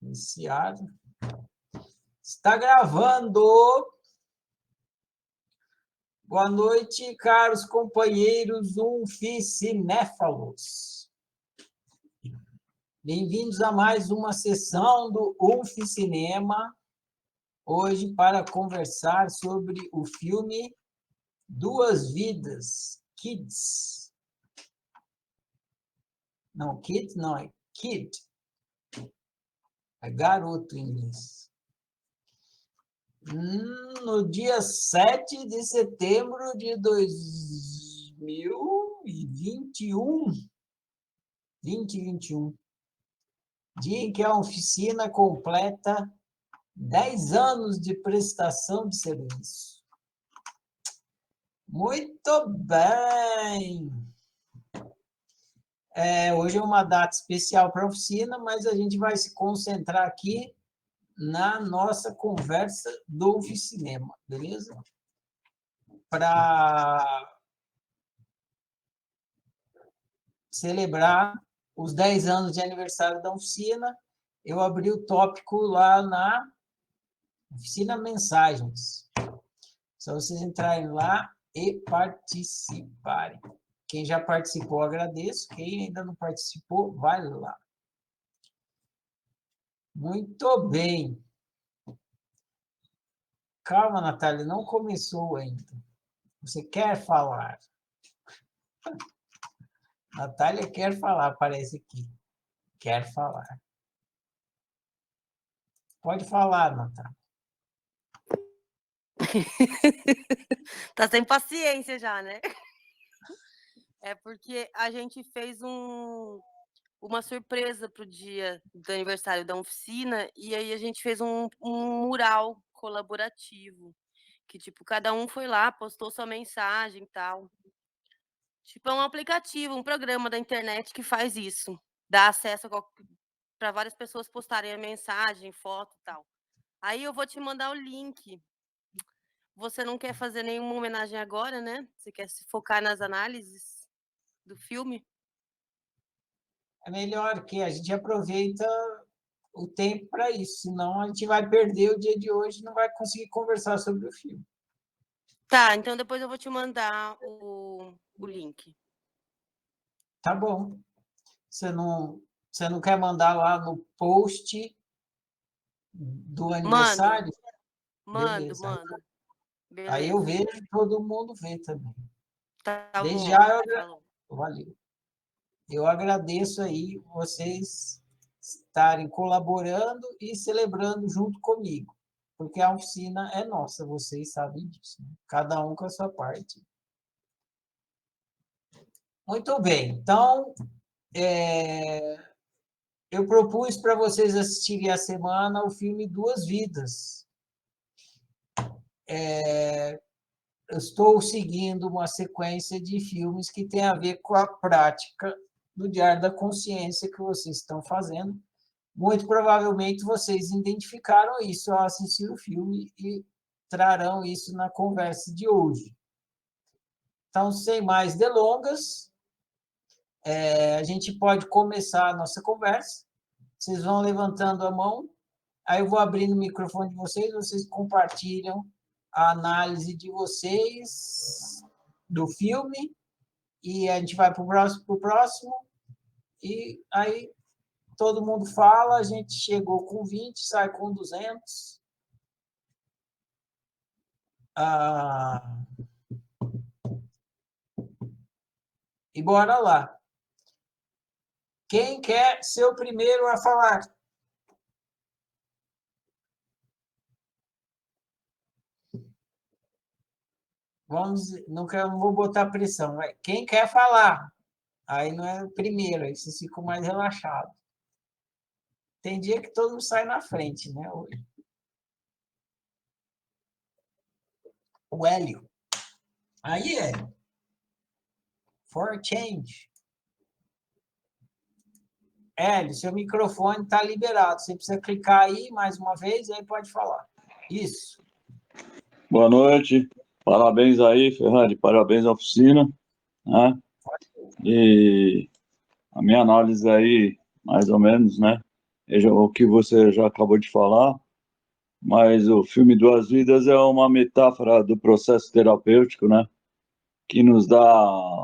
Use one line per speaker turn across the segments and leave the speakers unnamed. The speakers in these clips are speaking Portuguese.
Iniciar. Está gravando. Boa noite, caros companheiros cinéfalos. Bem-vindos a mais uma sessão do Cinema. Hoje para conversar sobre o filme Duas Vidas, Kids. Não, Kid não, é Kid. É garoto em inglês. No dia 7 de setembro de 2021, dia em que a oficina completa 10 anos de prestação de serviço. Muito bem! Hoje é uma data especial para a oficina, mas a gente vai se concentrar aqui na nossa conversa do cinema, beleza? Para celebrar os 10 anos de aniversário da oficina, eu abri o tópico lá na Oficina Mensagens. Só vocês entrarem lá e participarem. Quem já participou, agradeço. Quem ainda não participou, vai lá. Muito bem. Calma, Natália, não começou ainda. Você quer falar? Natália quer falar, parece aqui. Quer falar. Pode falar, Natália.
Tá sem paciência já, né? É porque a gente fez uma surpresa pro dia do aniversário da oficina e aí a gente fez um mural colaborativo. Que, tipo, cada um foi lá, postou sua mensagem e tal. Tipo, é um aplicativo, um programa da internet que faz isso. Dá acesso para várias pessoas postarem a mensagem, foto e tal. Aí eu vou te mandar o link. Você não quer fazer nenhuma homenagem agora, né? Você quer se focar nas análises do filme?
É melhor que a gente aproveita o tempo para isso, senão a gente vai perder o dia de hoje e não vai conseguir conversar sobre o filme.
Tá, então depois eu vou te mandar o link.
Tá bom. Você não quer mandar lá no post do aniversário?
Mando.
Beleza. Aí eu vejo e todo mundo vê também.
Tá
Desde
bom.
já
Falou.
Valeu. Eu agradeço aí vocês estarem colaborando e celebrando junto comigo, porque a oficina é nossa, vocês sabem disso, né? Cada um com a sua parte. Muito bem, então eu propus para vocês assistirem a semana o filme Duas Vidas. Eu estou seguindo uma sequência de filmes que tem a ver com a prática do Diário da Consciência que vocês estão fazendo. Muito provavelmente vocês identificaram isso ao assistir o filme e trarão isso na conversa de hoje. Então, sem mais delongas, a gente pode começar a nossa conversa. Vocês vão levantando a mão, aí eu vou abrindo o microfone de vocês, vocês compartilham a análise de vocês do filme, e a gente vai para o próximo, e aí todo mundo fala, a gente chegou com 20, sai com 200. E bora lá. Quem quer ser o primeiro a falar? Não vou botar pressão. Quem quer falar? Aí não é o primeiro, aí vocês ficam mais relaxados. Tem dia que todo mundo sai na frente, né? O Hélio. Aí, Hélio. For change. Hélio, seu microfone está liberado. Você precisa clicar aí mais uma vez, aí pode falar. Isso.
Boa noite. Parabéns aí, Ferrari. Parabéns à oficina. Né? E a minha análise aí, mais ou menos, né? o que você já acabou de falar, mas o filme Duas Vidas é uma metáfora do processo terapêutico, né? Que nos dá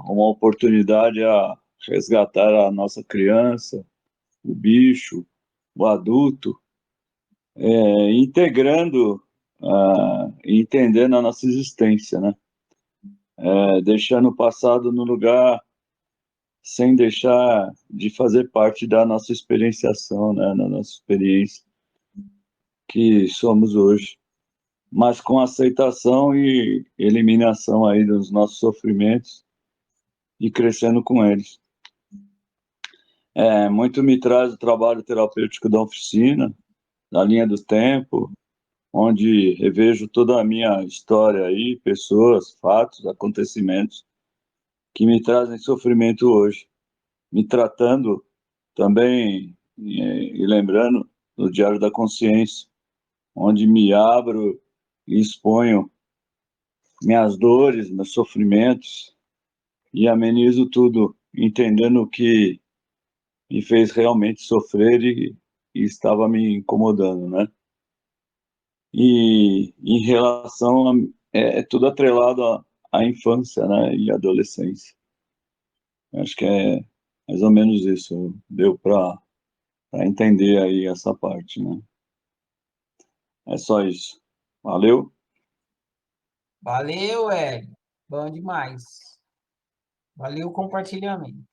uma oportunidade a resgatar a nossa criança, o bicho, o adulto, integrando, e entendendo a nossa existência, né? Deixando o passado no lugar sem deixar de fazer parte da nossa experienciação, né? Da nossa experiência que somos hoje, mas com aceitação e eliminação aí dos nossos sofrimentos e crescendo com eles. Muito me traz o trabalho terapêutico da oficina, na linha do tempo, onde revejo toda a minha história aí, pessoas, fatos, acontecimentos que me trazem sofrimento hoje, me tratando também e lembrando no Diário da Consciência, onde me abro e exponho minhas dores, meus sofrimentos e amenizo tudo, entendendo o que me fez realmente sofrer e estava me incomodando, né? E em relação é tudo atrelado à infância, né, e adolescência. Acho que é mais ou menos isso. Deu para entender aí essa parte, né? É só isso. Valeu.
Valeu, Hélio. Bom demais. Valeu o compartilhamento.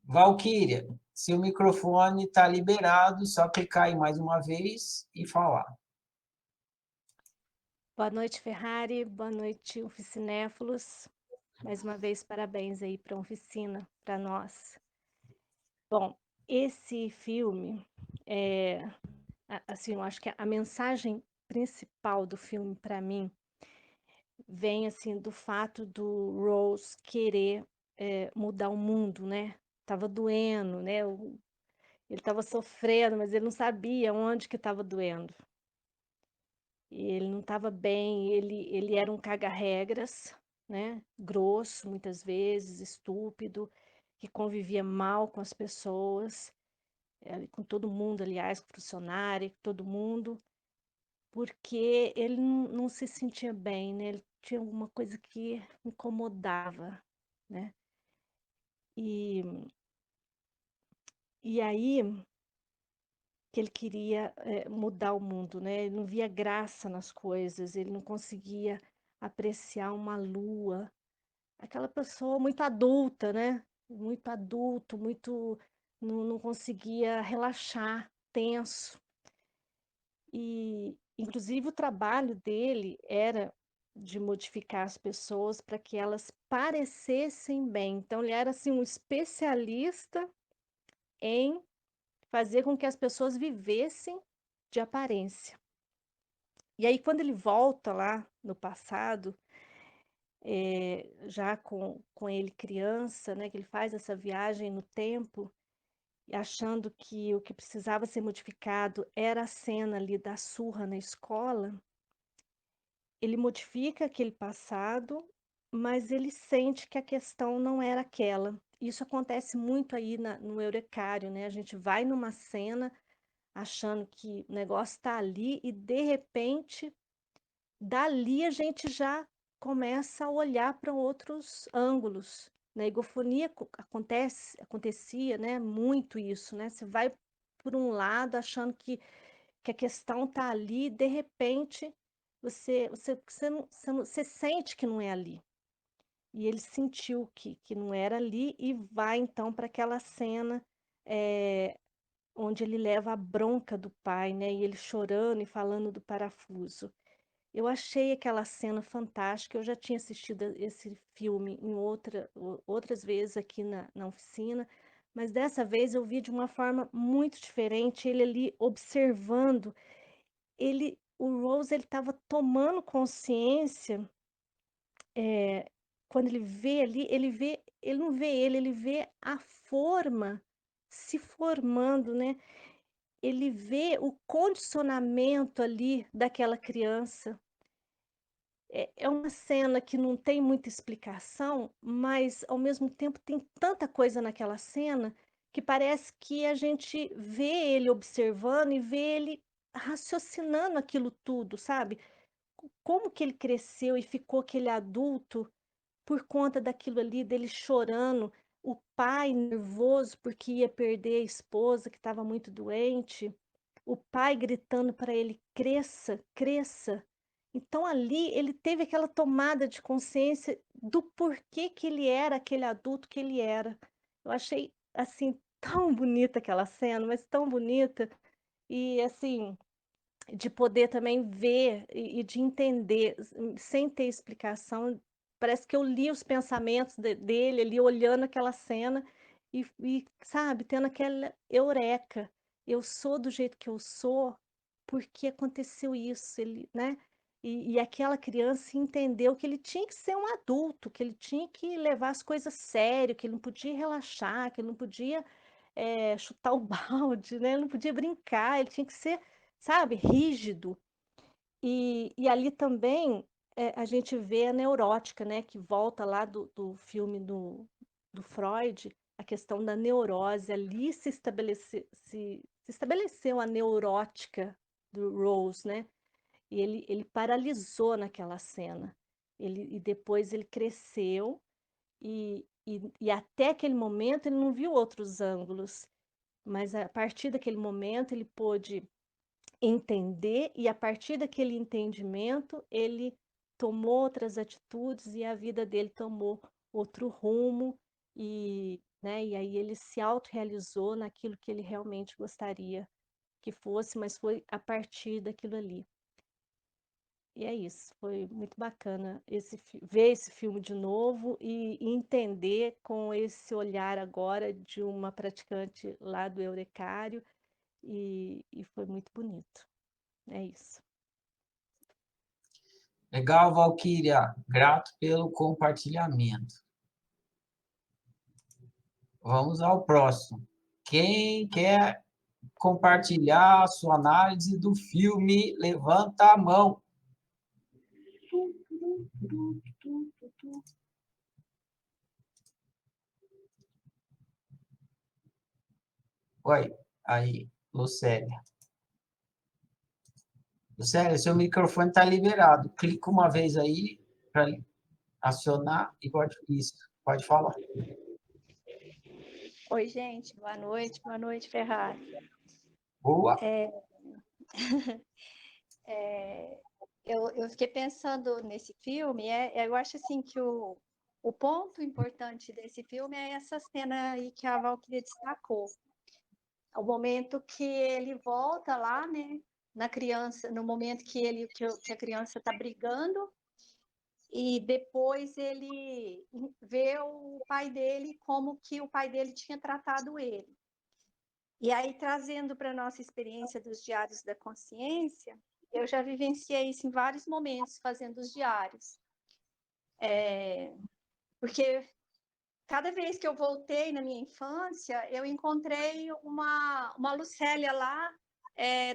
Valquíria, seu microfone está liberado, só clicar aí mais uma vez e falar.
Boa noite, Ferrari. Boa noite, oficinéfilos. Mais uma vez, parabéns aí para a oficina, para nós. Bom, esse filme, assim, eu acho que a mensagem principal do filme, para mim, vem, assim, do fato do Rose querer mudar o mundo, né? Tava doendo, né? Ele estava sofrendo, mas ele não sabia onde que estava doendo. Ele não estava bem, ele era um caga-regras, né? Grosso, muitas vezes, estúpido, que convivia mal com as pessoas, com todo mundo, aliás, com o funcionário, com todo mundo, porque ele não se sentia bem, né? Ele tinha alguma coisa que incomodava, né? E, e aí que ele queria mudar o mundo, né? Ele não via graça nas coisas, ele não conseguia apreciar uma lua, aquela pessoa muito adulta, né? Muito adulto, muito não conseguia relaxar, tenso. E, inclusive, o trabalho dele era de modificar as pessoas para que elas parecessem bem. Então, ele era assim um especialista em fazer com que as pessoas vivessem de aparência. E aí, quando ele volta lá no passado, já com ele criança, né, que ele faz essa viagem no tempo, achando que o que precisava ser modificado era a cena ali da surra na escola, ele modifica aquele passado, mas ele sente que a questão não era aquela. Isso acontece muito aí no Eurecário, né? A gente vai numa cena achando que o negócio está ali e, de repente, dali a gente já começa a olhar para outros ângulos. Na egofonia acontecia, né, muito isso, né? Você vai por um lado achando que a questão está ali, e de repente você sente que não é ali. E ele sentiu que não era ali e vai então para aquela cena onde ele leva a bronca do pai, né? E ele chorando e falando do parafuso. Eu achei aquela cena fantástica. Eu já tinha assistido esse filme em outras vezes aqui na oficina, mas dessa vez eu vi de uma forma muito diferente. Ele ali observando, o Rose, ele estava tomando consciência. Quando ele vê ali, ele não vê ele vê a forma se formando, né? Ele vê o condicionamento ali daquela criança. É uma cena que não tem muita explicação, mas ao mesmo tempo tem tanta coisa naquela cena que parece que a gente vê ele observando e vê ele raciocinando aquilo tudo, sabe? Como que ele cresceu e ficou aquele adulto por conta daquilo ali, dele chorando, o pai nervoso porque ia perder a esposa que estava muito doente, o pai gritando para ele: cresça, cresça. Então ali ele teve aquela tomada de consciência do porquê que ele era aquele adulto que ele era. Eu achei assim tão bonita aquela cena, mas tão bonita. E assim, de poder também ver e de entender, sem ter explicação, parece que eu li os pensamentos dele ali, olhando aquela cena sabe, tendo aquela eureka. Eu sou do jeito que eu sou, porque aconteceu isso, ele, né? E aquela criança entendeu que ele tinha que ser um adulto, que ele tinha que levar as coisas sério, que ele não podia relaxar, que ele não podia chutar o balde, né? Ele não podia brincar, ele tinha que ser, sabe, rígido. E ali também a gente vê a neurótica, né, que volta lá do filme do Freud, a questão da neurose. Ali se estabeleceu a neurótica do Rose, né? E ele paralisou naquela cena. E depois ele cresceu e até aquele momento ele não viu outros ângulos. Mas a partir daquele momento ele pôde entender, e a partir daquele entendimento ele tomou outras atitudes e a vida dele tomou outro rumo né, e aí ele se autorrealizou naquilo que ele realmente gostaria que fosse, mas foi a partir daquilo ali. E é isso, foi muito bacana ver esse filme de novo e entender com esse olhar agora de uma praticante lá do Eurecário, e foi muito bonito. É isso.
Legal, Valquíria. Grato pelo compartilhamento. Vamos ao próximo. Quem quer compartilhar a sua análise do filme, levanta a mão. Oi, aí, Lucélia. Lucélia, seu microfone está liberado. Clica uma vez aí para acionar e pode falar.
Oi, gente, boa noite, Ferrari.
Boa.
Eu fiquei pensando nesse filme, eu acho assim que o ponto importante desse filme é essa cena aí que a Valquíria destacou. O momento que ele volta lá, né, na criança, no momento que a criança está brigando, e depois ele vê o pai dele como que o pai dele tinha tratado ele. E aí, trazendo para a nossa experiência dos diários da consciência, eu já vivenciei isso em vários momentos, fazendo os diários. Porque cada vez que eu voltei na minha infância, eu encontrei uma Lucélia lá,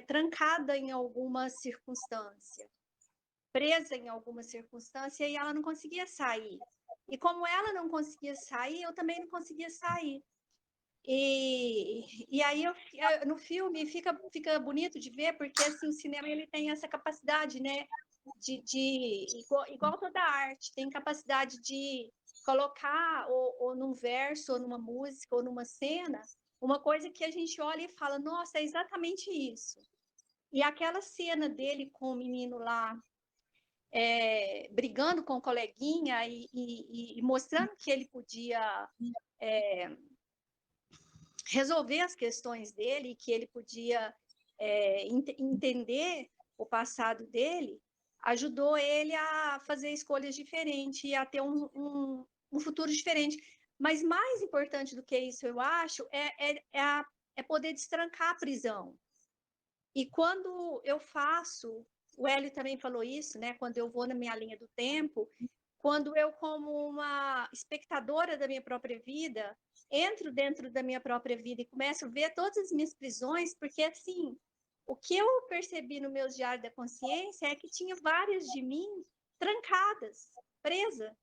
trancada em alguma circunstância, presa em alguma circunstância, e ela não conseguia sair. E como ela não conseguia sair, eu também não conseguia sair. E aí no filme fica bonito de ver, porque assim, o cinema ele tem essa capacidade, né, igual toda arte, tem capacidade de colocar ou num verso, ou numa música, ou numa cena, uma coisa que a gente olha e fala, nossa, é exatamente isso. E aquela cena dele com o menino lá, brigando com o coleguinha e mostrando que ele podia resolver as questões dele, que ele podia entender o passado dele, ajudou ele a fazer escolhas diferentes e a ter um futuro diferente. Mas mais importante do que isso, eu acho, é poder destrancar a prisão. E quando eu faço, o Hélio também falou isso, né? Quando eu vou na minha linha do tempo, quando eu, como uma espectadora da minha própria vida, entro dentro da minha própria vida e começo a ver todas as minhas prisões, porque, assim, o que eu percebi no meu diário da consciência é que tinha várias de mim trancadas, presa,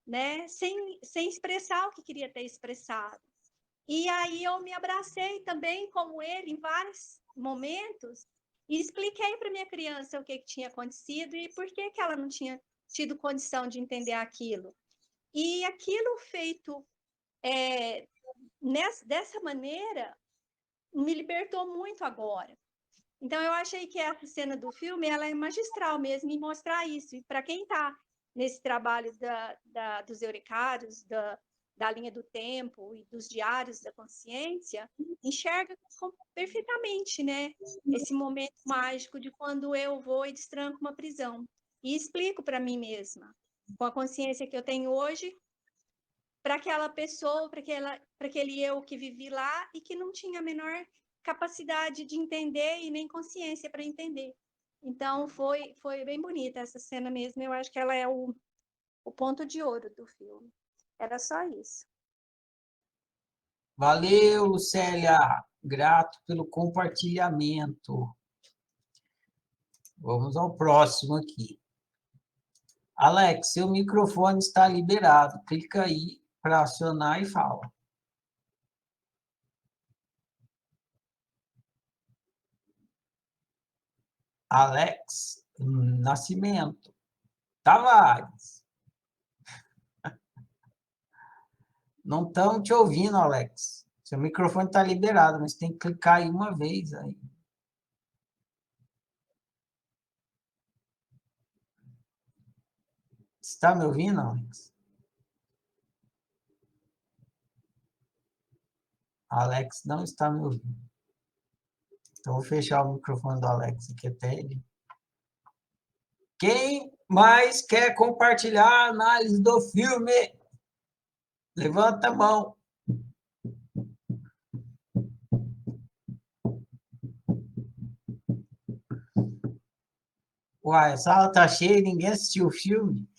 né? Sem expressar o que queria ter expressado. E aí eu me abracei também, como ele, em vários momentos, e expliquei para minha criança o que tinha acontecido e por que ela não tinha tido condição de entender aquilo. E aquilo feito dessa maneira me libertou muito agora. Então, eu achei que essa cena do filme ela é magistral mesmo em mostrar isso. E para quem está nesse trabalho dos eurecários, da linha do tempo e dos diários da consciência, enxerga perfeitamente, né, esse momento mágico de quando eu vou e destranco uma prisão. E explico para mim mesma, com a consciência que eu tenho hoje, para aquela pessoa, para aquele eu que vivi lá e que não tinha a menor capacidade de entender e nem consciência para entender. Então, foi bem bonita essa cena mesmo. Eu acho que ela é o ponto de ouro do filme. Era só isso.
Valeu, Lucélia. Grato pelo compartilhamento. Vamos ao próximo aqui. Alex, seu microfone está liberado. Clica aí para acionar e fala. Alex Nascimento Tavares. Não estão te ouvindo, Alex. Seu microfone está liberado, mas tem que clicar aí uma vez. Aí. Está me ouvindo, Alex? Alex não está me ouvindo. Então, vou fechar o microfone do Alex aqui até ele. Quem mais quer compartilhar a análise do filme? Levanta a mão. Uai, a sala está cheia e ninguém assistiu o filme?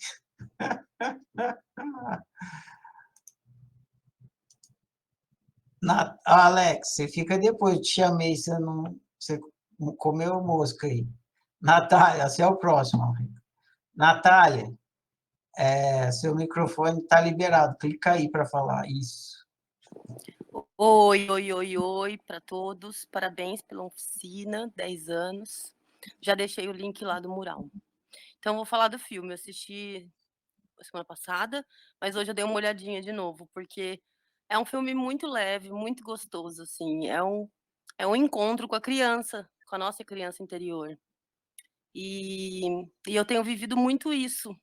Alex, você fica depois, eu te chamei, você não comeu mosca aí. Natália, você é o próximo. Natália, seu microfone está liberado, clica aí para falar isso.
Oi para todos, parabéns pela oficina, 10 anos. Já deixei o link lá do mural. Então, vou falar do filme, eu assisti semana passada, mas hoje eu dei uma olhadinha de novo, porque é um filme muito leve, muito gostoso, assim, é um encontro com a criança, com a nossa criança interior. E eu tenho vivido muito isso,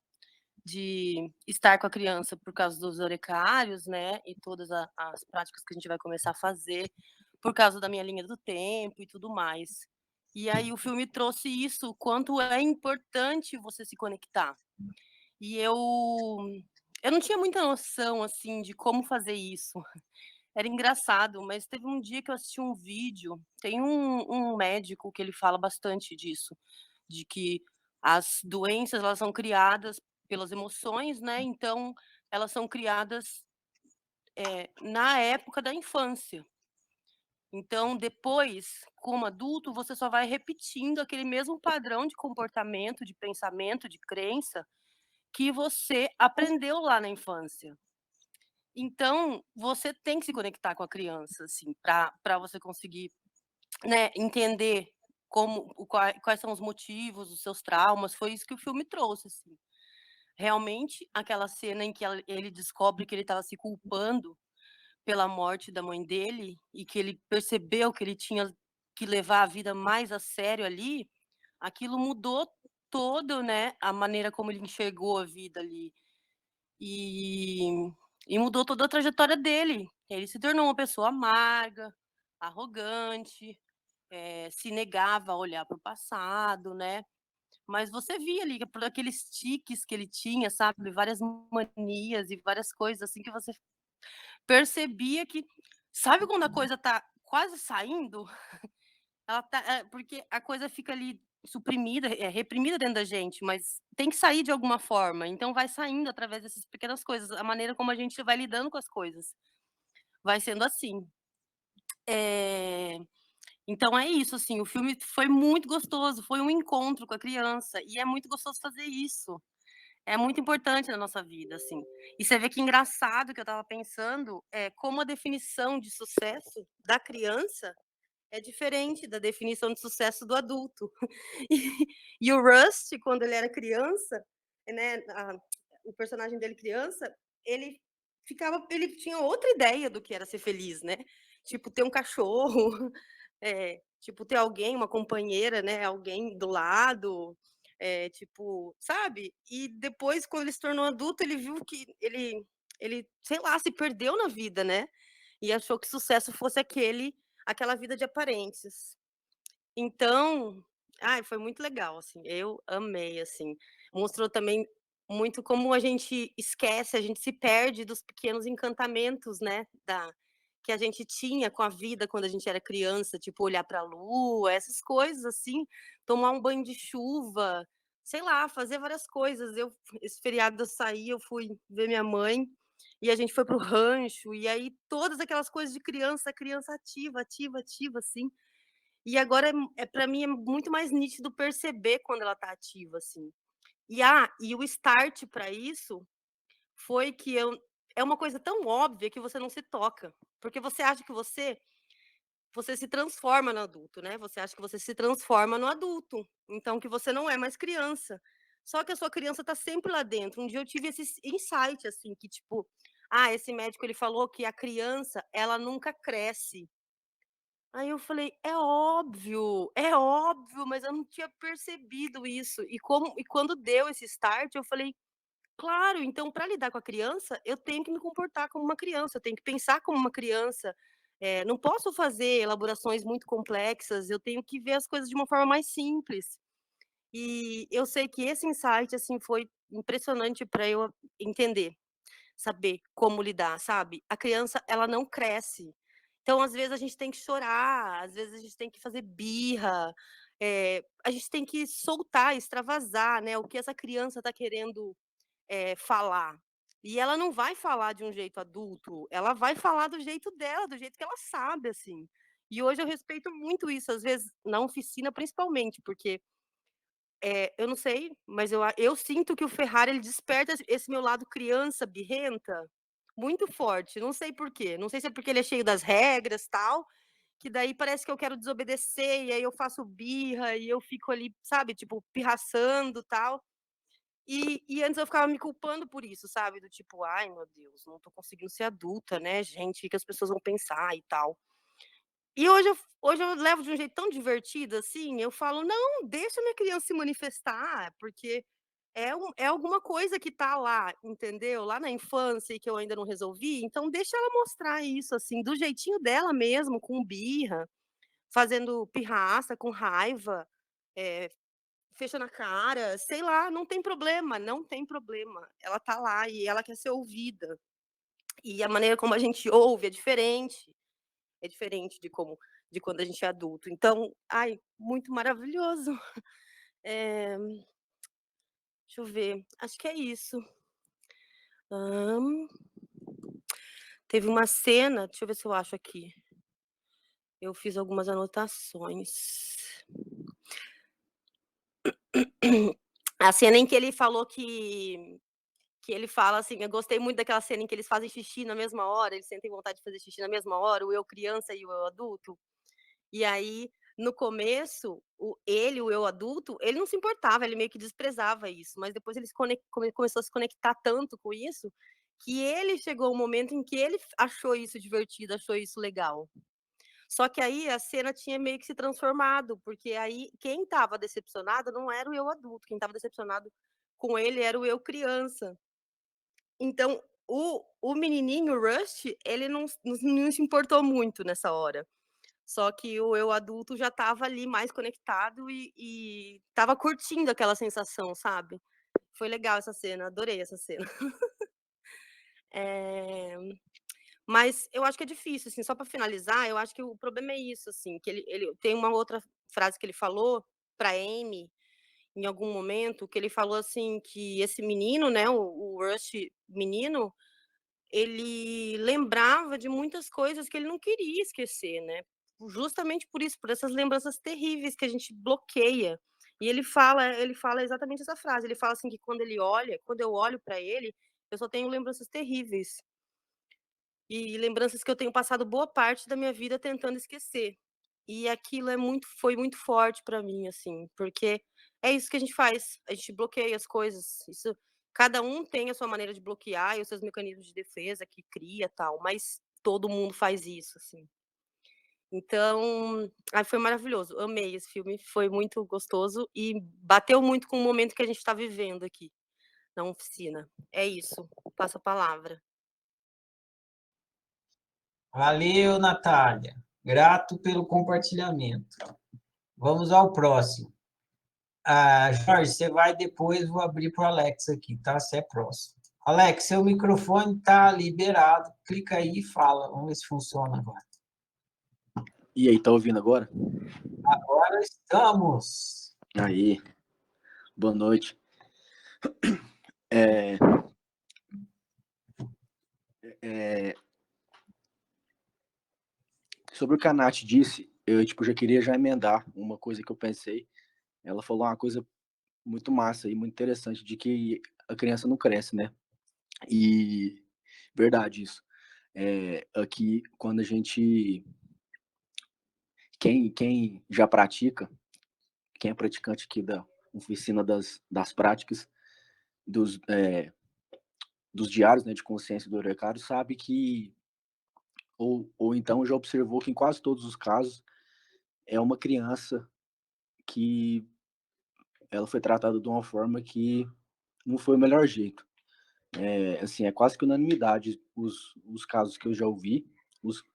de estar com a criança por causa dos orecários, né, e todas as práticas que a gente vai começar a fazer, por causa da minha linha do tempo e tudo mais. E aí o filme trouxe isso, o quanto é importante você se conectar. E eu não tinha muita noção, assim, de como fazer isso. Era engraçado, mas teve um dia que eu assisti um vídeo, tem um médico que ele fala bastante disso, de que as doenças, elas são criadas pelas emoções, né, então elas são criadas, na época da infância. Então depois, como adulto, você só vai repetindo aquele mesmo padrão de comportamento, de pensamento, de crença, que você aprendeu lá na infância. Então, você tem que se conectar com a criança, assim, para você conseguir, né, entender quais são os motivos, os seus traumas. Foi isso que o filme trouxe, assim. Realmente, aquela cena em que ele descobre que ele estava se culpando pela morte da mãe dele e que ele percebeu que ele tinha que levar a vida mais a sério ali, aquilo mudou todo, né, a maneira como ele enxergou a vida ali. E mudou toda a trajetória dele. Ele se tornou uma pessoa amarga, arrogante, se negava a olhar para o passado, né. Mas você via ali, por aqueles tiques que ele tinha, sabe, várias manias e várias coisas, assim, que você percebia que sabe quando a coisa tá quase saindo? Ela tá porque a coisa fica ali suprimida, reprimida dentro da gente, mas tem que sair de alguma forma, então vai saindo através dessas pequenas coisas, a maneira como a gente vai lidando com as coisas, vai sendo assim. Eh, então é isso, assim, o filme foi muito gostoso, foi um encontro com a criança, e é muito gostoso fazer isso. É muito importante na nossa vida, assim. E você vê que engraçado que eu estava pensando, como a definição de sucesso da criança é diferente da definição de sucesso do adulto. E o Rust, quando ele era criança, né, o personagem dele criança, ele ele tinha outra ideia do que era ser feliz, né? Tipo, ter um cachorro, tipo, ter alguém, uma companheira, né? Alguém do lado, tipo, sabe? E depois, quando ele se tornou adulto, ele viu que ele, sei lá, se perdeu na vida, né? E achou que sucesso fosse aquela vida de aparências. Então, ai, foi muito legal, assim, eu amei, assim. Mostrou também muito como a gente esquece, a gente se perde dos pequenos encantamentos, né, que a gente tinha com a vida quando a gente era criança, tipo olhar para a lua, essas coisas assim, tomar um banho de chuva, sei lá, fazer várias coisas. Esse feriado eu saí, eu fui ver minha mãe e a gente foi pro rancho, e aí todas aquelas coisas de criança, criança ativa, ativa, ativa, assim. E agora para mim é muito mais nítido perceber quando ela tá ativa, assim. E o start para isso foi que é uma coisa tão óbvia que você não se toca, porque você acha que você se transforma no adulto, né, você acha que você se transforma no adulto, então que você não é mais criança. Só que a sua criança tá sempre lá dentro. Um dia eu tive esse insight, assim, que tipo: "Ah, esse médico ele falou que a criança, ela nunca cresce". Aí eu falei: é óbvio, mas eu não tinha percebido isso". E quando deu esse start, eu falei: "Claro, então para lidar com a criança, eu tenho que me comportar como uma criança, eu tenho que pensar como uma criança, não posso fazer elaborações muito complexas, eu tenho que ver as coisas de uma forma mais simples". E eu sei que esse insight, assim, foi impressionante para eu entender. Saber como lidar, sabe. A criança, ela não cresce. Então, às vezes, a gente tem que chorar, às vezes a gente tem que fazer birra, a gente tem que soltar, extravasar, né, o que essa criança está querendo, falar. E ela não vai falar de um jeito adulto, ela vai falar do jeito dela, do jeito que ela sabe, assim. E hoje eu respeito muito isso, às vezes na oficina principalmente, porque eu não sei, mas eu sinto que o Ferrari ele desperta esse meu lado criança birrenta, muito forte, não sei por quê, não sei se é porque ele é cheio das regras, tal, que daí parece que eu quero desobedecer, e aí eu faço birra, e eu fico ali, sabe, tipo, pirraçando, tal. E antes eu ficava me culpando por isso, sabe, do tipo: "Ai meu Deus, não tô conseguindo ser adulta, né, gente, o que que as pessoas vão pensar e tal". E hoje eu levo de um jeito tão divertido, assim, eu falo: "Não, deixa a minha criança se manifestar, porque é alguma coisa que tá lá, entendeu, lá na infância e que eu ainda não resolvi, então deixa ela mostrar isso, assim, do jeitinho dela mesmo, com birra, fazendo pirraça, com raiva, eh, fechando a cara, sei lá, não tem problema, não tem problema. Ela tá lá e ela quer ser ouvida, e a maneira como a gente ouve é diferente de quando a gente é adulto. Então, ai, muito maravilhoso. Eh, deixa eu ver, acho que é isso. Hã, teve uma cena, deixa eu ver se eu acho aqui. Eu fiz algumas anotações. A cena em que ele falou que ele fala assim, eu gostei muito daquela cena em que eles fazem xixi na mesma hora, eles sentem vontade de fazer xixi na mesma hora, o eu criança e o eu adulto. E aí, no começo, o eu adulto, ele não se importava, ele meio que desprezava isso, mas depois ele começou a se conectar tanto com isso, que ele chegou um momento em que ele achou isso divertido, achou isso legal. Só que aí a cena tinha meio que se transformado, porque aí quem estava decepcionado não era o eu adulto, quem estava decepcionado com ele era o eu criança. Então o menininho, o Rush, ele não se importou muito nessa hora. Só que o eu adulto já estava ali mais conectado e estava curtindo aquela sensação, sabe. Foi legal essa cena, adorei essa cena. Eh, mas eu acho que é difícil, assim, só para finalizar, eu acho que o problema é isso, assim, que ele tem uma outra frase que ele falou pra Amy, em algum momento, que ele falou assim, que esse menino, né, o Rush menino, ele lembrava de muitas coisas que ele não queria esquecer, né, justamente por isso, por essas lembranças terríveis que a gente bloqueia. E ele fala exatamente essa frase, ele fala assim que quando eu olho para ele, eu só tenho lembranças terríveis. E lembranças que eu tenho passado boa parte da minha vida tentando esquecer. E aquilo foi muito forte para mim, assim, porque é isso que a gente faz, a gente bloqueia as coisas. Isso, cada um tem a sua maneira de bloquear e os seus mecanismos de defesa que cria, tal, mas todo mundo faz isso, assim. Então, foi maravilhoso, amei esse filme, foi muito gostoso e bateu muito com o momento que a gente está vivendo aqui na oficina. É isso, passo a palavra.
Valeu, Natália. Grato pelo compartilhamento. Vamos ao próximo. Jorge, você vai depois, vou abrir para o Alex aqui, tá? Você é próximo. Alex, seu microfone está liberado. Clica aí e fala. Vamos ver se funciona agora.
E aí, tá ouvindo agora?
Agora estamos.
Aí, boa noite. Sobre o que a Nath disse, eu já queria emendar uma coisa que eu pensei. Ela falou uma coisa muito massa e muito interessante, de que a criança não cresce, né? E verdade isso. Aqui, quando a gente... Quem já pratica, quem é praticante aqui da oficina das práticas, dos diários, né, de consciência do Eurecário, sabe que, ou então já observou que em quase todos os casos é uma criança que ela foi tratada de uma forma que não foi o melhor jeito. Assim, é quase que unanimidade os casos que eu já ouvi, os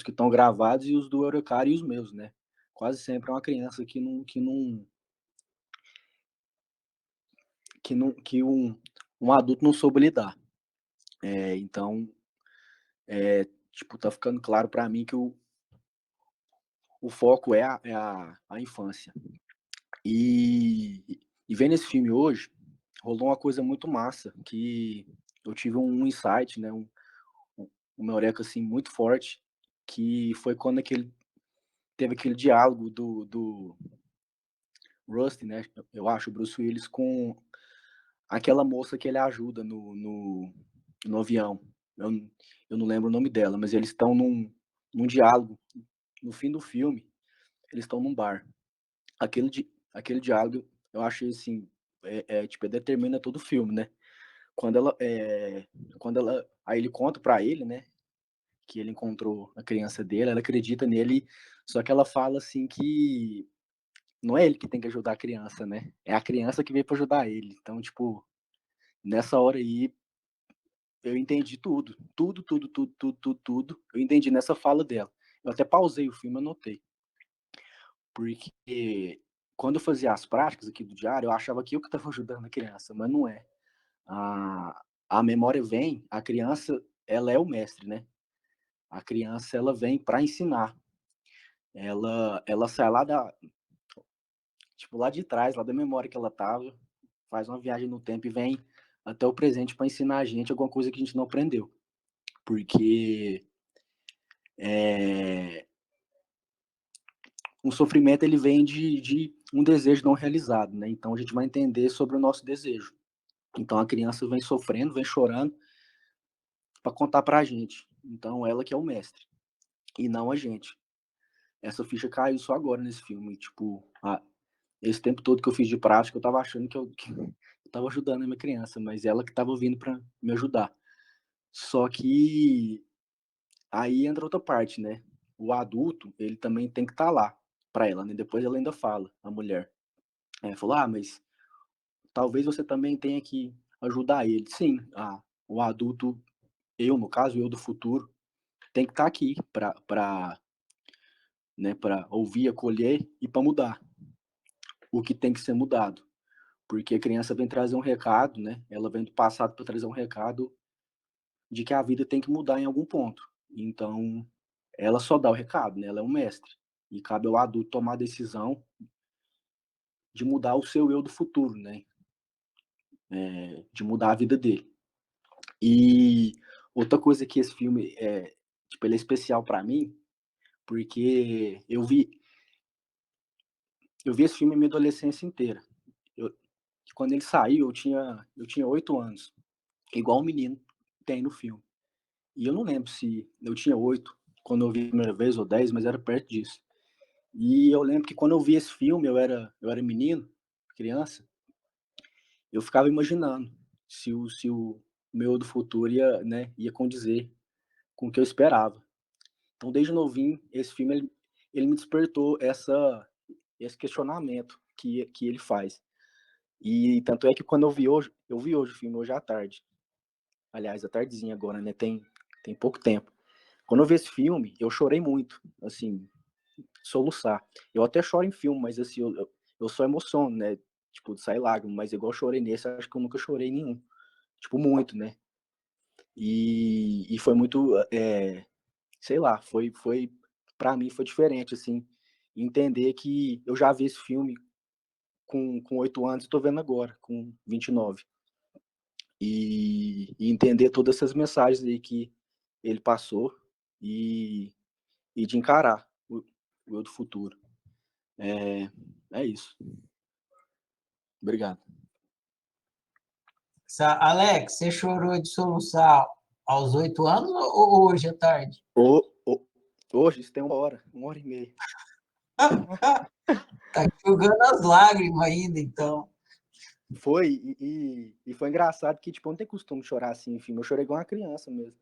que estão gravados e os do Eurecário e os meus, né? Quase sempre é uma criança que um adulto não soube lidar. Então, tá ficando claro para mim que o foco é a infância. E vendo esse filme hoje, rolou uma coisa muito massa, que eu tive um insight, né, uma eureka, assim, muito forte, que foi quando teve aquele diálogo do Rusty, né, eu acho, o Bruce Willis, com aquela moça que ele ajuda no avião. Eu não lembro o nome dela, mas eles estão num diálogo. No fim do filme, eles estão num bar. Aquele diálogo, eu achei assim, determina todo o filme, né? Quando ela, aí ele conta pra ele, né, que ele encontrou a criança dele, ela acredita nele, só que ela fala assim que não é ele que tem que ajudar a criança, né? É a criança que veio pra ajudar ele. Então, nessa hora aí, eu entendi tudo. Tudo. Eu entendi nessa fala dela. Eu até pausei o filme, anotei. Porque quando eu fazia as práticas aqui do diário, eu achava que eu que estava ajudando a criança, mas não é. A memória vem, a criança, ela é o mestre, né? A criança, ela vem para ensinar. Ela sai lá de trás, lá da memória que ela tava, faz uma viagem no tempo e vem até o presente para ensinar a gente alguma coisa que a gente não aprendeu. Porque um sofrimento, ele vem de um desejo não realizado, né? Então a gente vai entender sobre o nosso desejo. Então a criança vem sofrendo, vem chorando para contar para a gente. Então ela que é o mestre e não a gente. Essa ficha caiu só agora nesse filme. Esse tempo todo que eu fiz de prática, eu tava achando que eu tava ajudando a minha criança, mas ela que tava vindo para me ajudar. Só que aí entra outra parte, né? O adulto, ele também tem que estar lá para ela, né? Depois ela ainda fala, a mulher. Falou, mas talvez você também tenha que ajudar ele. Sim, o adulto, no caso, eu do futuro, tem que estar aqui para né, para ouvir, acolher e para mudar o que tem que ser mudado. Porque a criança vem trazer um recado, né? Ela vem do passado para trazer um recado de que a vida tem que mudar em algum ponto. Então, ela só dá o recado, né? Ela é um mestre. E cabe ao adulto tomar a decisão de mudar o seu eu do futuro, né? De mudar a vida dele. E outra coisa que esse filme ele é especial para mim, porque eu vi eu vi esse filme a minha adolescência inteira. Quando ele saiu, eu tinha 8 anos, igual o menino tem no filme. E eu não lembro se eu tinha 8 quando eu vi a primeira vez ou 10, mas era perto disso. E eu lembro que quando eu vi esse filme, eu era menino, criança, eu ficava imaginando se o meu do futuro ia, né, ia condizer com o que eu esperava. Então, desde novinho, esse filme ele me despertou esse questionamento que ele faz. E tanto é que quando eu vi hoje o filme hoje à tarde. Aliás, à tardezinha agora, né? Tem pouco tempo. Quando eu vi esse filme, eu chorei muito, assim, soluçar. Eu até choro em filme, mas assim, eu só emociono, né? Tipo, sai lágrima, mas igual eu chorei nesse, acho que eu nunca chorei em nenhum. Tipo, muito, né? E foi muito, sei lá, pra mim foi diferente, assim, entender que eu já vi esse filme com 8 anos e tô vendo agora, com 29. E entender todas essas mensagens aí que ele passou e, e de encarar o eu do futuro. É isso. Obrigado.
Alex, você chorou de soluçar aos 8 anos ou hoje à tarde?
Hoje, isso tem uma hora e meia.
Tá jogando as lágrimas ainda, então.
Foi, e foi engraçado que, tipo, eu não tenho costume de chorar assim em filme. Eu chorei igual uma criança mesmo.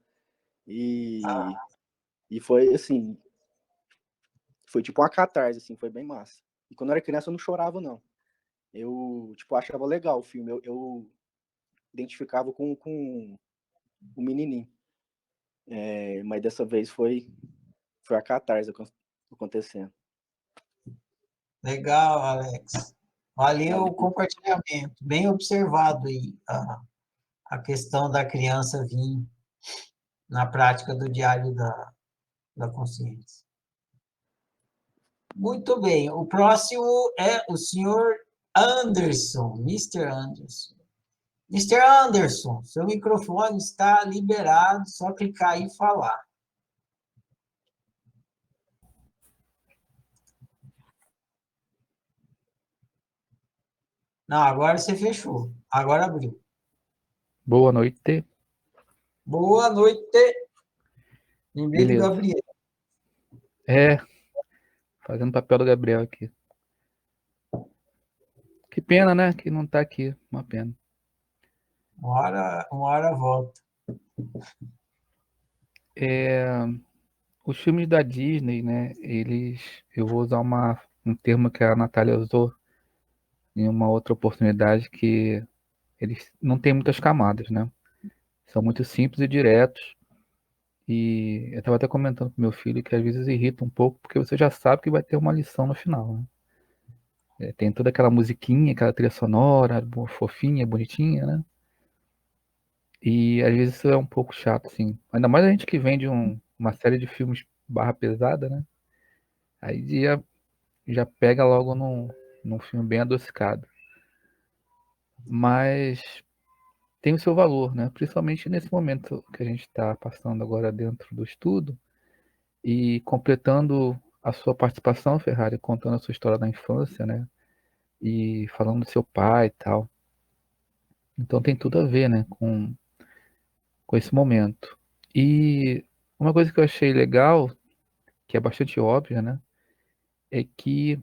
E, e foi, assim, foi tipo uma catarse, assim, foi bem massa. E quando eu era criança eu não chorava, não. Eu, tipo, achava legal o filme. Eu identificava com o menininho. Mas dessa vez foi a catarse acontecendo.
Legal, Alex. Valeu o
Valeu.
compartilhamento. Bem observado aí a questão da criança vir na prática do diário da consciência. Muito bem. O próximo é o senhor Anderson, Mr. Anderson. Mr. Anderson, seu microfone está liberado, só clicar aí e falar. Não, agora você fechou. Agora abriu.
Boa noite.
Boa noite. Lembrei do
Beleza.
Gabriel.
Fazendo papel do Gabriel aqui. Que pena, né? Que não tá aqui. Uma pena.
Uma hora volta.
Os filmes da Disney, né? Eu vou usar um termo que a Natália usou em uma outra oportunidade, que eles não têm muitas camadas, né? São muito simples e diretos. E eu estava até comentando com meu filho que às vezes irrita um pouco, porque você já sabe que vai ter uma lição no final, né? Tem toda aquela musiquinha, aquela trilha sonora, fofinha, bonitinha, né? E às vezes isso é um pouco chato, assim. Ainda mais a gente que vem de uma série de filmes barra pesada, né? Aí já pega logo num filme bem adocicado. Mas tem o seu valor, né? Principalmente nesse momento que a gente está passando agora dentro do estudo e completando a sua participação, Ferrari, contando a sua história da infância, né? E falando do seu pai e tal. Então tem tudo a ver, né? Com esse momento. E uma coisa que eu achei legal, que é bastante óbvia, né? É que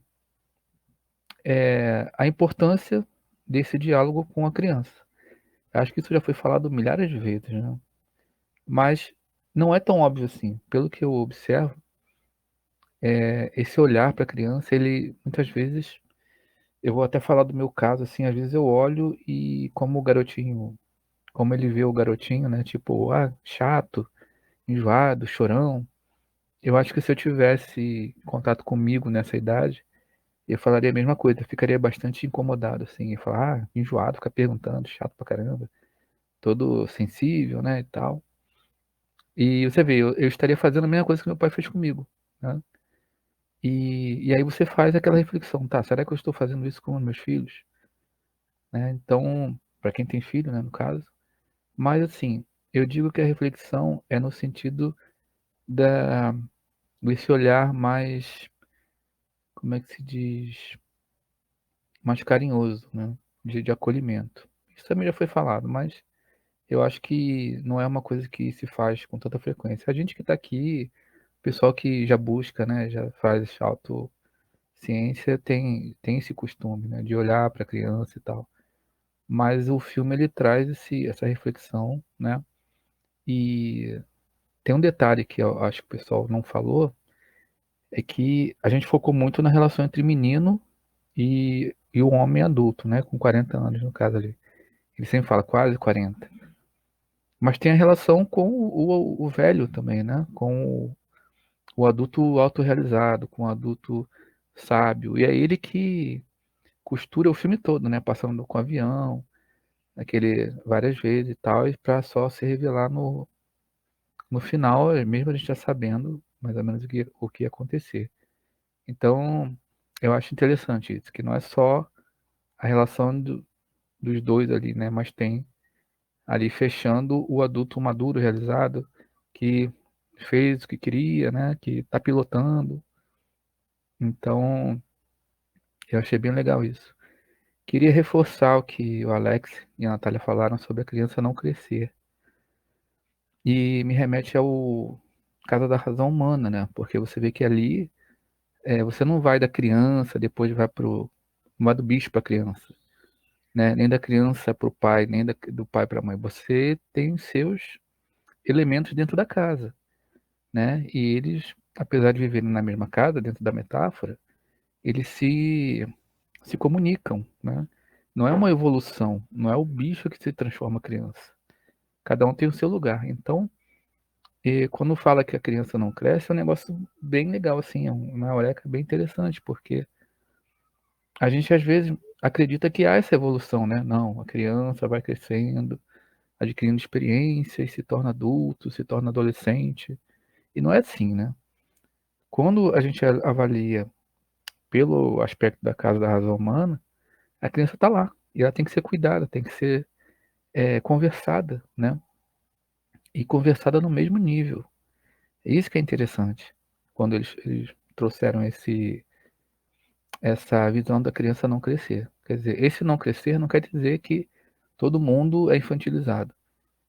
a importância desse diálogo com a criança. Acho que isso já foi falado milhares de vezes, né? Mas não é tão óbvio assim. Pelo que eu observo, esse olhar para a criança, ele muitas vezes, eu vou até falar do meu caso, assim, às vezes eu olho e como o garotinho, como ele vê o garotinho, né? Tipo, chato, enjoado, chorão. Eu acho que se eu tivesse contato comigo nessa idade, eu falaria a mesma coisa, eu ficaria bastante incomodado, assim, e falar, enjoado, ficar perguntando, chato pra caramba, todo sensível, né, e tal. E você vê, eu estaria fazendo a mesma coisa que meu pai fez comigo, né? E aí você faz aquela reflexão, tá, será que eu estou fazendo isso com os meus filhos? Né? Então, para quem tem filho, né, no caso. Mas, assim, eu digo que a reflexão é no sentido da, desse olhar mais, como é que se diz? mais carinhoso, né? De acolhimento. Isso também já foi falado, mas eu acho que não é uma coisa que se faz com tanta frequência. A gente que está aqui, o pessoal que já busca, né, já faz autociência, tem esse costume, né, de olhar para a criança e tal. Mas o filme ele traz essa reflexão, né? E tem um detalhe que eu acho que o pessoal não falou, é que a gente focou muito na relação entre menino e o homem adulto, né? Com 40 anos, no caso ali. Ele sempre fala quase 40. Mas tem a relação com o velho também, né? Com o adulto autorrealizado, com o adulto sábio. E é ele que costura o filme todo, né? Passando com o avião, aquele várias vezes e tal, e para só se revelar no final, mesmo a gente já sabendo mais ou menos o que ia acontecer. Então, eu acho interessante isso, que não é só a relação dos dois ali, né? Mas tem ali fechando o adulto maduro, realizado, que fez o que queria, né? Que está pilotando. Então, eu achei bem legal isso. Queria reforçar o que o Alex e a Natália falaram sobre a criança não crescer. E me remete ao caso da razão humana, né? Porque você vê que ali você não vai da criança, depois não vai do bicho para a criança, né? Nem da criança para o pai, nem do pai para a mãe. Você tem os seus elementos dentro da casa, né? E eles, apesar de viverem na mesma casa, dentro da metáfora, eles se comunicam, né? Não é uma evolução, não é o bicho que se transforma a criança. Cada um tem o seu lugar. Então, quando fala que a criança não cresce, é um negócio bem legal, assim, é uma eureka bem interessante, porque a gente às vezes acredita que há essa evolução, né? Não, a criança vai crescendo, adquirindo experiências, se torna adulto, se torna adolescente. E não é assim, né? Quando a gente avalia pelo aspecto da casa da razão humana, a criança está lá. E ela tem que ser cuidada, tem que ser conversada, né? E conversada no mesmo nível. É isso que é interessante. Quando eles trouxeram essa visão da criança não crescer. Quer dizer, esse não crescer não quer dizer que todo mundo é infantilizado.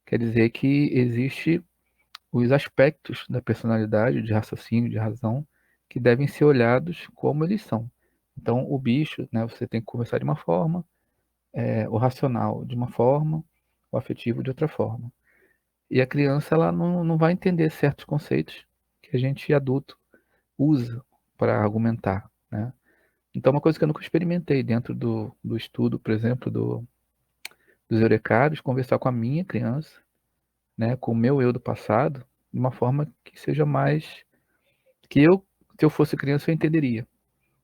Quer dizer que existe os aspectos da personalidade, de raciocínio, de razão, que devem ser olhados como eles são. Então, o bicho, né, você tem que conversar de uma forma, o racional de uma forma, o afetivo de outra forma. E a criança ela não vai entender certos conceitos que a gente adulto usa para argumentar, né? Então, uma coisa que eu nunca experimentei dentro do estudo, por exemplo, dos eurecários, conversar com a minha criança, né, com o meu eu do passado, de uma forma que seja mais que se eu fosse criança, eu entenderia,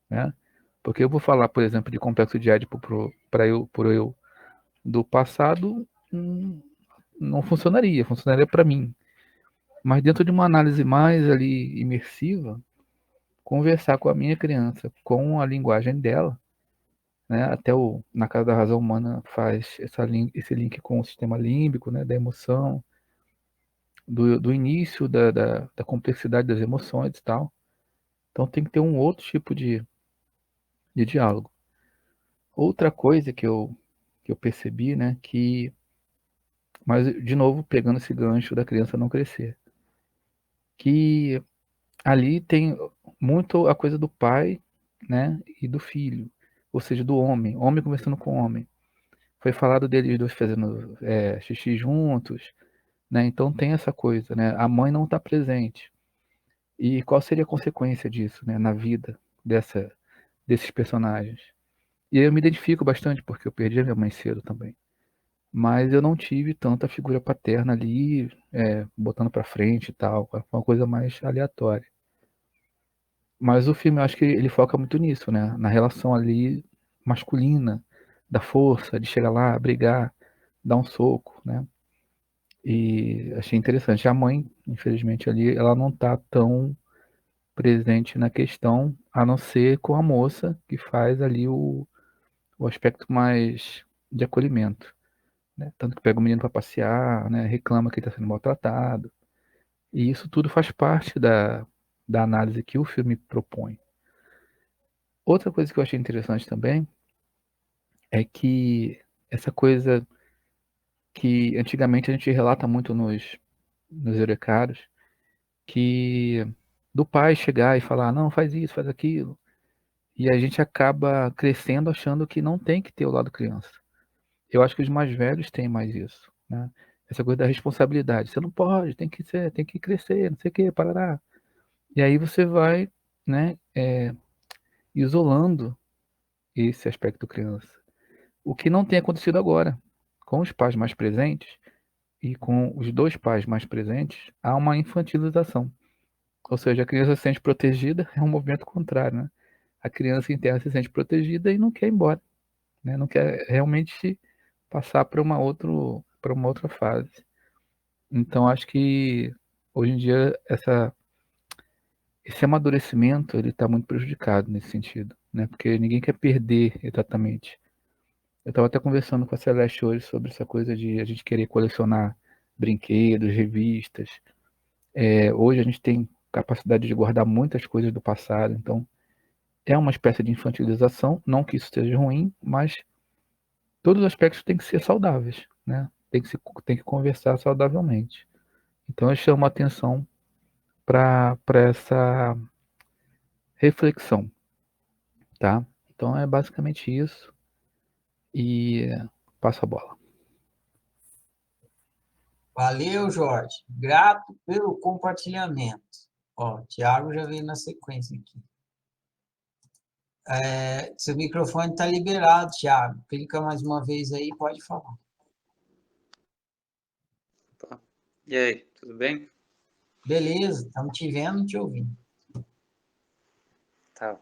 né? Porque eu vou falar, por exemplo, de complexo de Édipo pro eu do passado, não funcionaria para mim. Mas dentro de uma análise mais ali imersiva, conversar com a minha criança, com a linguagem dela, né? Até na Casa da Razão Humana faz esse link com o sistema límbico, né? Da emoção, do início da complexidade das emoções e tal. Então tem que ter um outro tipo de diálogo. Outra coisa que eu percebi, né? Mas de novo pegando esse gancho da criança não crescer, que ali tem muito a coisa do pai, né? E do filho, ou seja, do homem conversando com homem. Foi falado deles dois fazendo xixi juntos, né? Então tem essa coisa, né? A mãe não está presente. E qual seria a consequência disso, né? Na vida desses personagens? E eu me identifico bastante porque eu perdi a minha mãe cedo também. Mas eu não tive tanta figura paterna ali, botando pra frente e tal. Foi uma coisa mais aleatória. Mas o filme, eu acho que ele foca muito nisso, né? Na relação ali masculina, da força, de chegar lá, brigar, dar um soco, né? E achei interessante. A mãe, infelizmente, ali, ela não tá tão presente na questão, a não ser com a moça que faz ali o aspecto mais de acolhimento, né? Tanto que pega o menino para passear, né? Reclama que ele está sendo maltratado. E isso tudo faz parte da análise que o filme propõe. Outra coisa que eu achei interessante também é que essa coisa que antigamente a gente relata muito nos Eurecaros, que do pai chegar e falar, não, faz isso, faz aquilo, e a gente acaba crescendo achando que não tem que ter o lado criança. Eu acho que os mais velhos têm mais isso, né? Essa coisa da responsabilidade. Você não pode, tem que crescer, não sei o que, parará. E aí você vai, né, isolando esse aspecto criança. O que não tem acontecido agora. Com os pais mais presentes e com os dois pais mais presentes, há uma infantilização. Ou seja, a criança se sente protegida, é um movimento contrário, né? A criança interna se sente protegida e não quer ir embora, né? Não quer realmente passar para uma outra fase. Então, acho que hoje em dia esse amadurecimento ele está muito prejudicado nesse sentido, né? Porque ninguém quer perder exatamente. Eu estava até conversando com a Celeste hoje sobre essa coisa de a gente querer colecionar brinquedos, revistas. Hoje a gente tem capacidade de guardar muitas coisas do passado, então é uma espécie de infantilização, não que isso seja ruim, mas todos os aspectos têm que ser saudáveis, né? Tem que conversar saudavelmente. Então eu chamo a atenção para essa reflexão, tá? Então é basicamente isso e passo a bola.
Valeu, Jorge. Grato pelo compartilhamento. Ó, o Thiago já veio na sequência aqui. Seu microfone está liberado, Thiago. Clica mais uma vez aí, pode falar.
E aí, tudo bem?
Beleza, estamos te vendo e te ouvindo.
Tá.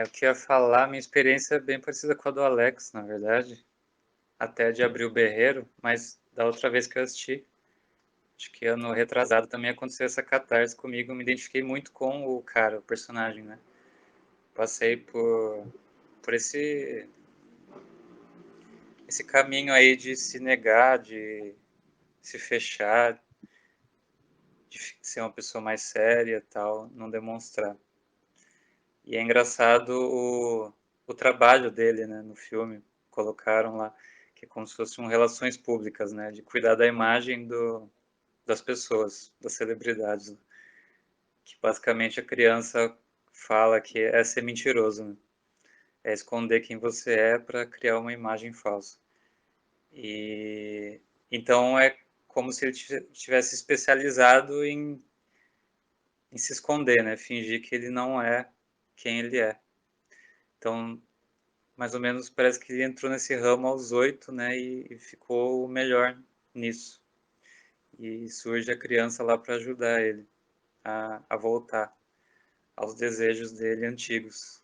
Eu queria falar, minha experiência é bem parecida com a do Alex, na verdade, até de abrir o berreiro, mas da outra vez que eu assisti, acho que ano retrasado também aconteceu essa catarse comigo, eu me identifiquei muito com o cara, o personagem, né? Passei por esse caminho aí de se negar, de se fechar, de ser uma pessoa mais séria e tal, não demonstrar. E é engraçado o trabalho dele, né, no filme. Colocaram lá que é como se fossem relações públicas, né, de cuidar da imagem das pessoas, das celebridades. Que basicamente a criança fala que é ser mentiroso, né? É esconder quem você é para criar uma imagem falsa. E então é como se ele tivesse especializado em se esconder, né, fingir que ele não é quem ele é. Então, mais ou menos parece que ele entrou nesse ramo aos 8, né, e ficou o melhor nisso. E surge a criança lá para ajudar ele a voltar aos desejos dele antigos,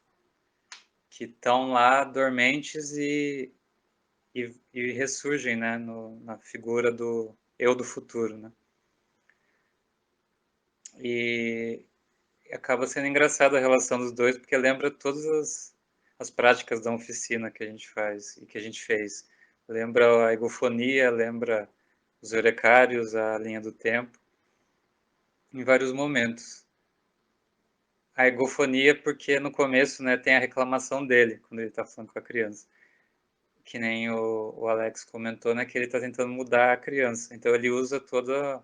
que estão lá dormentes e ressurgem, né, na figura do eu do futuro, né. E acaba sendo engraçada a relação dos dois, porque lembra todas as práticas da oficina que a gente faz e que a gente fez. Lembra a egofonia, lembra os eurecários, a linha do tempo, em vários momentos. A egofonia porque no começo, né, tem a reclamação dele, quando ele está falando com a criança. Que nem o Alex comentou, né, que ele está tentando mudar a criança. Então ele usa todo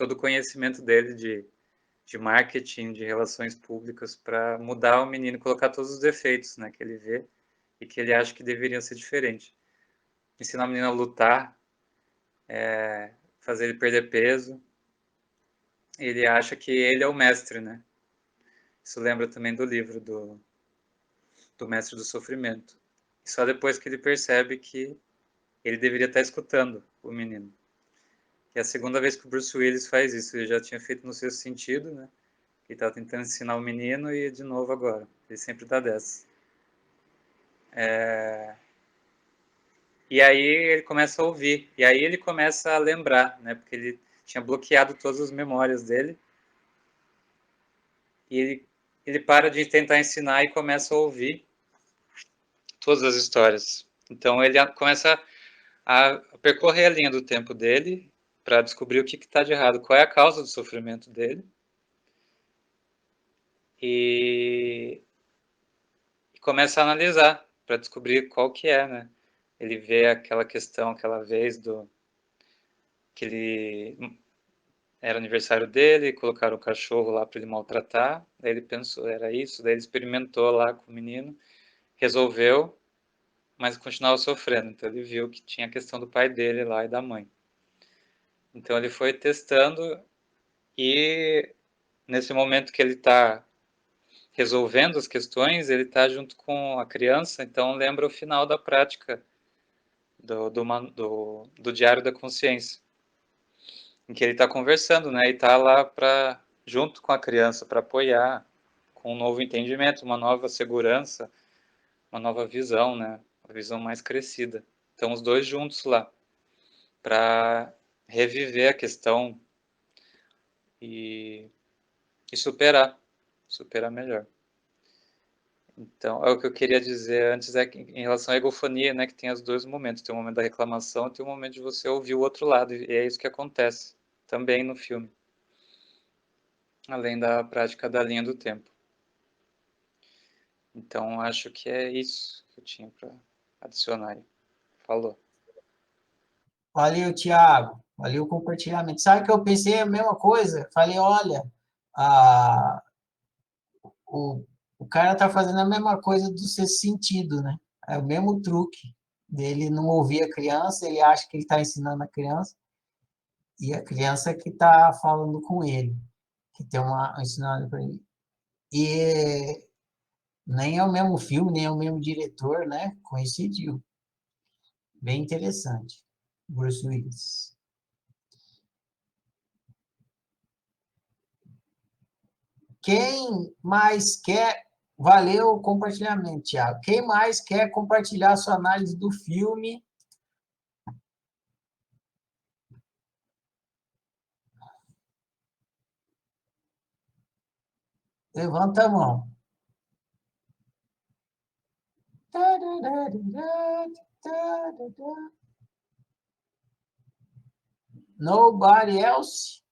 o conhecimento dele de marketing, de relações públicas, para mudar o menino, colocar todos os defeitos, né, que ele vê e que ele acha que deveriam ser diferentes. Ensinar o menino a lutar, fazer ele perder peso. Ele acha que ele é o mestre, né? Isso lembra também do livro do Mestre do Sofrimento. E só depois que ele percebe que ele deveria estar escutando o menino. Que é a segunda vez que o Bruce Willis faz isso. Ele já tinha feito no Sexto Sentido, né? Ele estava tentando ensinar o menino e de novo agora. Ele sempre dá dessa. E aí ele começa a ouvir. E aí ele começa a lembrar, né? Porque ele tinha bloqueado todas as memórias dele. E ele para de tentar ensinar e começa a ouvir todas as histórias. Então ele começa a percorrer a linha do tempo dele para descobrir o que está de errado, qual é a causa do sofrimento dele. E começa a analisar para descobrir qual que é, né? Ele vê aquela questão, aquela vez que ele era aniversário dele, colocaram o cachorro lá para ele maltratar, daí ele pensou, era isso, daí ele experimentou lá com o menino, resolveu, mas continuava sofrendo, então ele viu que tinha a questão do pai dele lá e da mãe. Então ele foi testando e nesse momento que ele está resolvendo as questões, ele está junto com a criança, então lembra o final da prática do Diário da Consciência, em que ele está conversando, né, e está lá junto com a criança para apoiar, com um novo entendimento, uma nova segurança, uma nova visão, né, uma visão mais crescida. Então os dois juntos lá, para reviver a questão e superar melhor. Então, é o que eu queria dizer antes, é que em relação à egofonia, né, que tem os dois momentos, tem o momento da reclamação e tem o momento de você ouvir o outro lado, e é isso que acontece também no filme, além da prática da linha do tempo. Então, acho que é isso que eu tinha para adicionar aí. Falou.
Valeu, Thiago. Valeu o compartilhamento. Sabe que eu pensei a mesma coisa? Falei, olha, o cara está fazendo a mesma coisa do sexto sentido, né? É o mesmo truque dele não ouvir a criança, ele acha que ele está ensinando a criança, e a criança que está falando com ele, que tem ensinando para ele. E nem é o mesmo filme, nem é o mesmo diretor, né? Coincidiu. Bem interessante. Bruce Willis. Quem mais quer... Valeu o compartilhamento, Thiago. Quem mais quer compartilhar a sua análise do filme? Levanta a mão. Nobody else?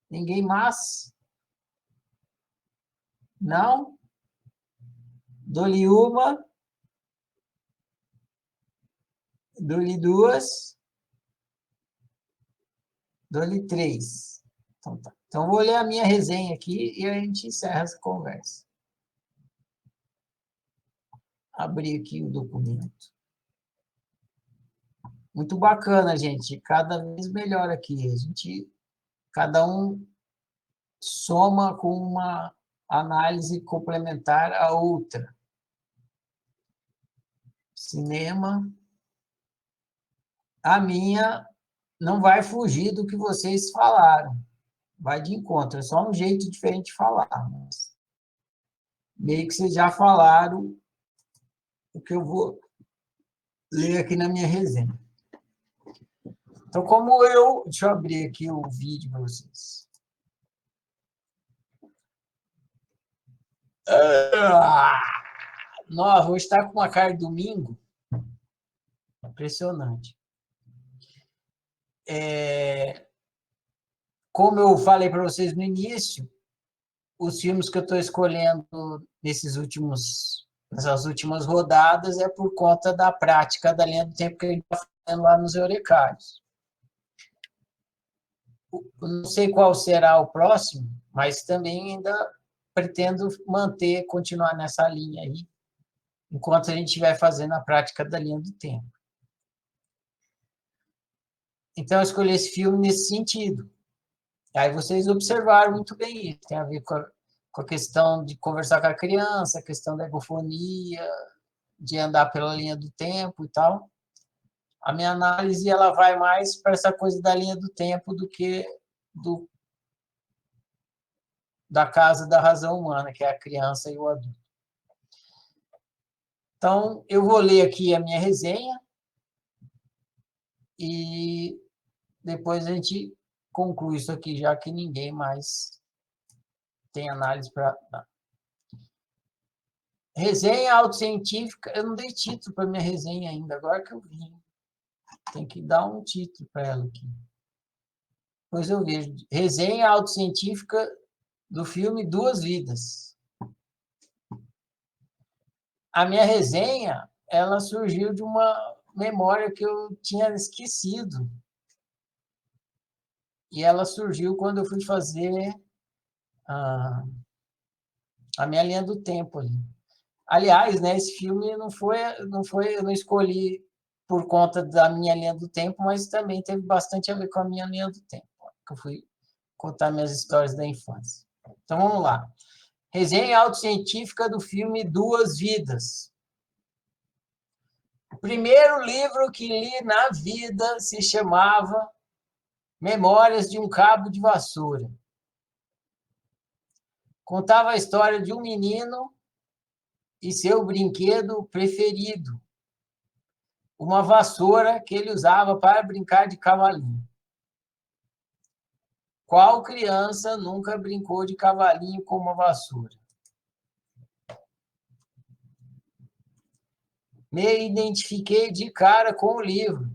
Ninguém mais? Não? Dou-lhe uma. Dou-lhe duas. Dou-lhe três. Então, tá. Então, vou ler a minha resenha aqui e a gente encerra essa conversa. Abrir aqui o documento. Muito bacana, gente. Cada vez melhor aqui. Cada um soma com uma análise complementar à outra. Cinema. A minha não vai fugir do que vocês falaram. Vai de encontro. É só um jeito diferente de falar. Mas meio que vocês já falaram o que eu vou ler aqui na minha resenha. Então, deixa eu abrir aqui o vídeo para vocês. Nossa, hoje está com uma cara de domingo. Impressionante. Como eu falei para vocês no início, os filmes que eu estou escolhendo nessas últimas rodadas é por conta da prática da linha do tempo que a gente está fazendo lá nos Eurecários. Não sei qual será o próximo, mas também ainda pretendo continuar nessa linha aí, enquanto a gente estiver fazendo a prática da linha do tempo. Então, eu escolhi esse filme nesse sentido. Aí vocês observaram muito bem isso, tem a ver com a questão de conversar com a criança, a questão da egofonia, de andar pela linha do tempo e tal. A minha análise ela vai mais para essa coisa da linha do tempo do que da casa da razão humana, que é a criança e o adulto. Então, eu vou ler aqui a minha resenha e depois a gente conclui isso aqui, já que ninguém mais tem análise para dar. Resenha autocientífica, eu não dei título para minha resenha ainda, agora que eu vi. Tem que dar um título para ela aqui. Depois eu vejo. Resenha autocientífica do filme Duas Vidas. A minha resenha, ela surgiu de uma memória que eu tinha esquecido. E ela surgiu quando eu fui fazer a minha linha do tempo ali. Aliás, né, esse filme não foi, eu não escolhi por conta da minha linha do tempo, mas também teve bastante a ver com a minha linha do tempo, que eu fui contar minhas histórias da infância. Então, vamos lá. Resenha autocientífica do filme Duas Vidas. O primeiro livro que li na vida se chamava Memórias de um Cabo de Vassoura. Contava a história de um menino e seu brinquedo preferido, uma vassoura que ele usava para brincar de cavalinho. Qual criança nunca brincou de cavalinho com uma vassoura? Me identifiquei de cara com o livro.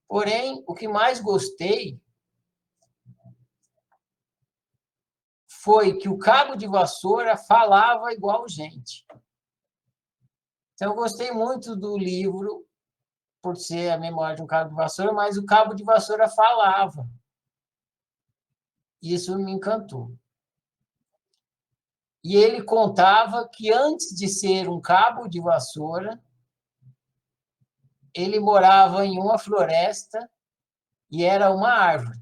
Porém, o que mais gostei foi que o cabo de vassoura falava igual gente. Então, eu gostei muito do livro, por ser a memória de um cabo de vassoura, mas o cabo de vassoura falava. Isso me encantou. E ele contava que, antes de ser um cabo de vassoura, ele morava em uma floresta e era uma árvore.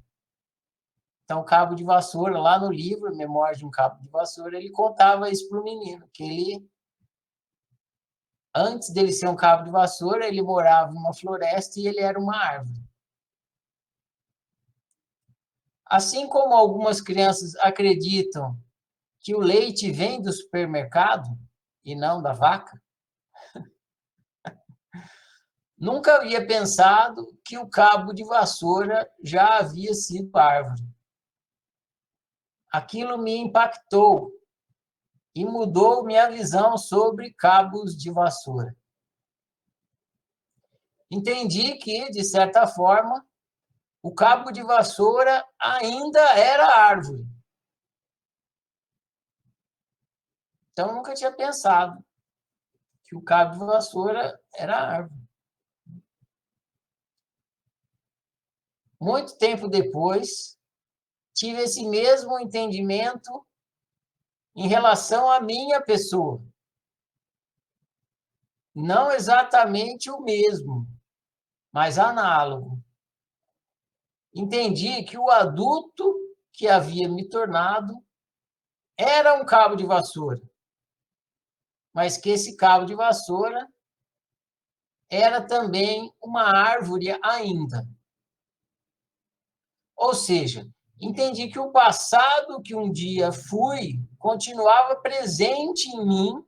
Então, o cabo de vassoura, lá no livro, Memórias de um Cabo de Vassoura, ele contava isso para o menino, que ele, antes dele ser um cabo de vassoura, ele morava em uma floresta e ele era uma árvore. Assim como algumas crianças acreditam que o leite vem do supermercado e não da vaca, nunca havia pensado que o cabo de vassoura já havia sido árvore. Aquilo me impactou e mudou minha visão sobre cabos de vassoura. Entendi que, de certa forma, o cabo de vassoura ainda era árvore. Então, eu nunca tinha pensado que o cabo de vassoura era árvore. Muito tempo depois, tive esse mesmo entendimento em relação à minha pessoa. Não exatamente o mesmo, mas análogo. Entendi que o adulto que havia me tornado era um cabo de vassoura, mas que esse cabo de vassoura era também uma árvore ainda. Ou seja, entendi que o passado que um dia fui continuava presente em mim,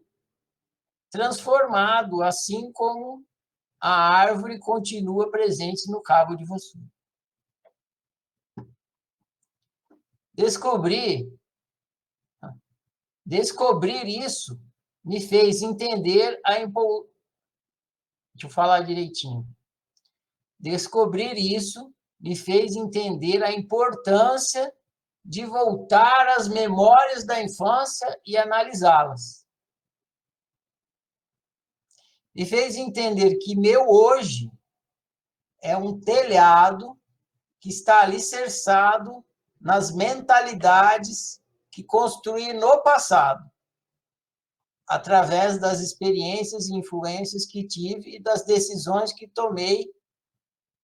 transformado, assim como a árvore continua presente no cabo de vassoura. Descobrir isso me fez entender a importância. Deixa eu falar direitinho. Descobrir isso me fez entender a importância de voltar às memórias da infância e analisá-las. Me fez entender que meu hoje é um telhado que está alicerçado nas mentalidades que construí no passado, através das experiências e influências que tive e das decisões que tomei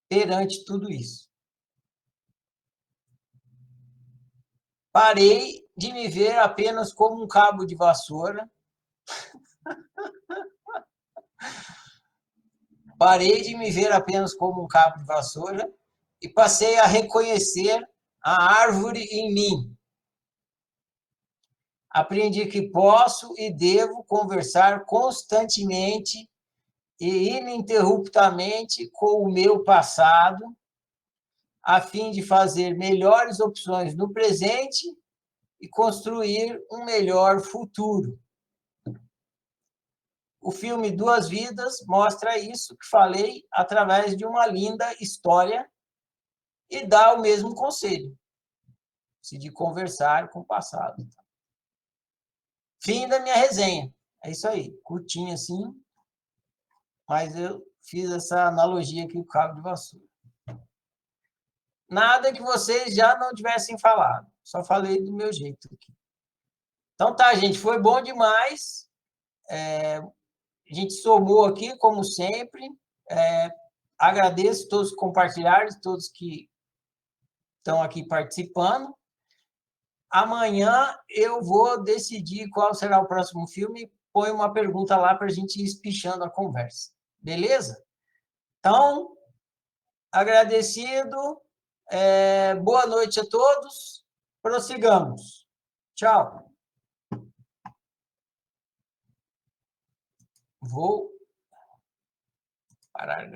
perante tudo isso. Parei de me ver apenas como um cabo de vassoura. Parei de me ver apenas como um cabo de vassoura e passei a reconhecer a árvore em mim. Aprendi que posso e devo conversar constantemente e ininterruptamente com o meu passado, a fim de fazer melhores opções no presente e construir um melhor futuro. O filme Duas Vidas mostra isso que falei através de uma linda história e dá o mesmo conselho, de conversar com o passado. Fim da minha resenha. É isso aí, curtinho assim, mas eu fiz essa analogia aqui com o cabo de vassoura. Nada que vocês já não tivessem falado, só falei do meu jeito aqui. Então tá, gente, foi bom demais. A gente somou aqui, como sempre. Agradeço todos os compartilhares, todos que estão aqui participando. Amanhã eu vou decidir qual será o próximo filme. Põe uma pergunta lá para a gente ir espichando a conversa. Beleza? Então, agradecido. Boa noite a todos. Prossigamos. Tchau. Vou parar.